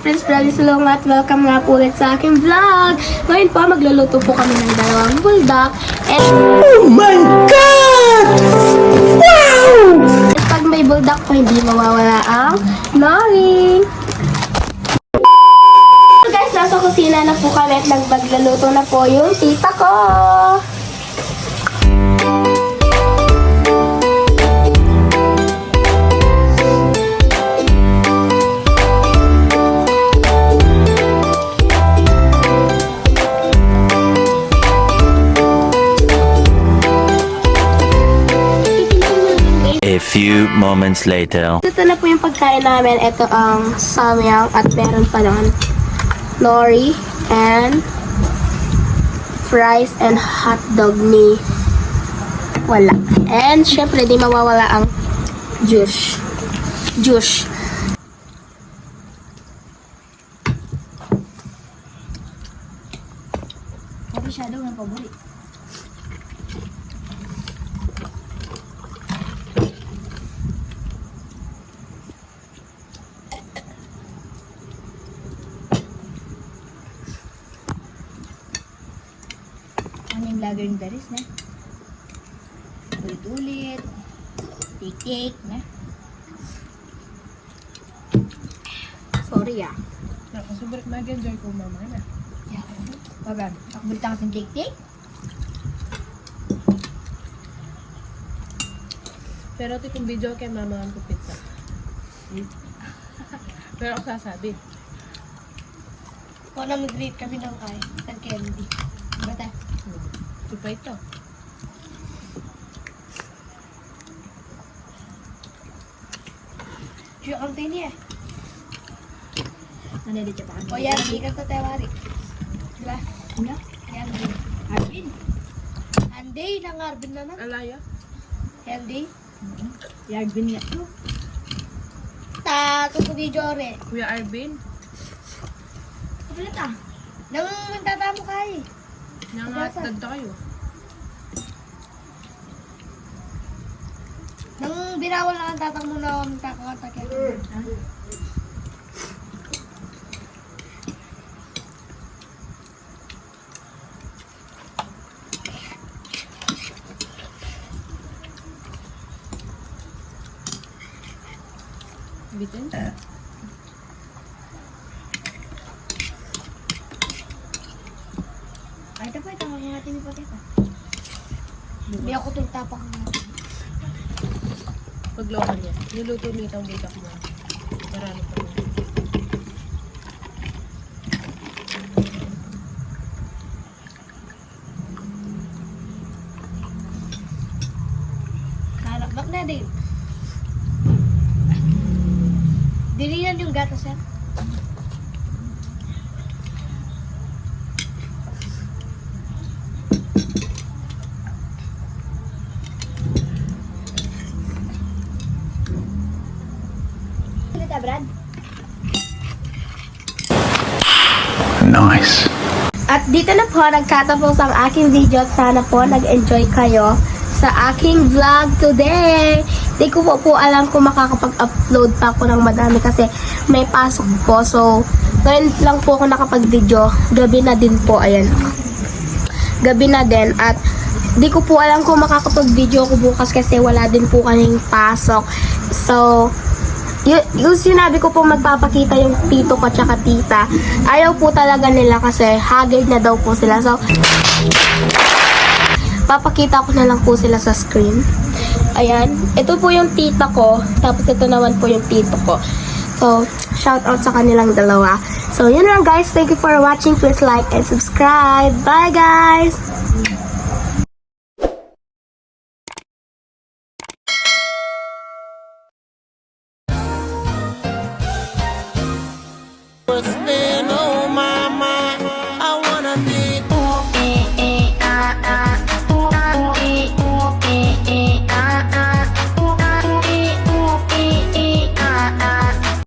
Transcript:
Prince Brady Salong at welcome nga po ulit sa aking vlog. Ngayon po, magluluto po kami ng dalawang buldak. And Oh my God! Wow! pag may buldak po, hindi mawawala ang nori. So guys, nasa kusina na po kami at magluluto na po yung tita ko. A few moments later. Ito na po yung pagkain namin. Ito ang samyang at meron pa naman nori and fries and hotdog ni wala. And syempre di mawawala ang juice. Juice. Masyado ng paborito. Ano yung vlogger ni Daris na? Ulit-ulit. Cake na. Sorry ah. Nakasubrik mag-enjoy ko mama na. Yeah. Bagan, nakabulita ka ng cake? Pero ito kung video kay mama ang pizza. Pero ako sasabi. Kung na mag-rate kami ng candy. Bata? Ito pa ito. Siya ang tini eh. Ano dito pa? O yan, di ka sa tewari. Diba? Ano? Yan din. Arvin. Anday, nang Arvin na na. Alaya? Anday. Yarbin niya ito. Ta, tuto di Jore. Kuya Arvin. Kapalit ah. Nang magtatamo ka eh. Nangatad tayo. Nang binawal lang ang tatang mo na magkakakata kaya. Bitin? Ay, ito pa ito. Ang ating ipatita. Hindi ako tultapak nga. Paglokan niya. Niluto niya itong buldak mo. Marami pa rin. Nalakbak na din. Dilinan yung gatas yan. Kita Brad. Nice. At dito na po nagtatapos ang aking video at sana po nag-enjoy kayo sa aking vlog today. Di ko po alam kung makakapag-upload pa ako ng madami kasi may pasok po. So, ngayon lang po ako nakapag-video. Gabi na din po, ayan. Gabi na din at di ko po alam kung makakapag-video ako bukas kasi wala din po kaming pasok. So, yung sinabi ko po magpapakita yung tito ko tsaka tita, ayaw po talaga nila kasi haggard na daw po sila. So, papakita ko na lang po sila sa screen. Ayan. Ito po yung tita ko. Tapos ito naman po yung tito ko. So, shout out sa kanilang dalawa. So, yun lang guys. Thank you for watching. Please like and subscribe. Bye guys!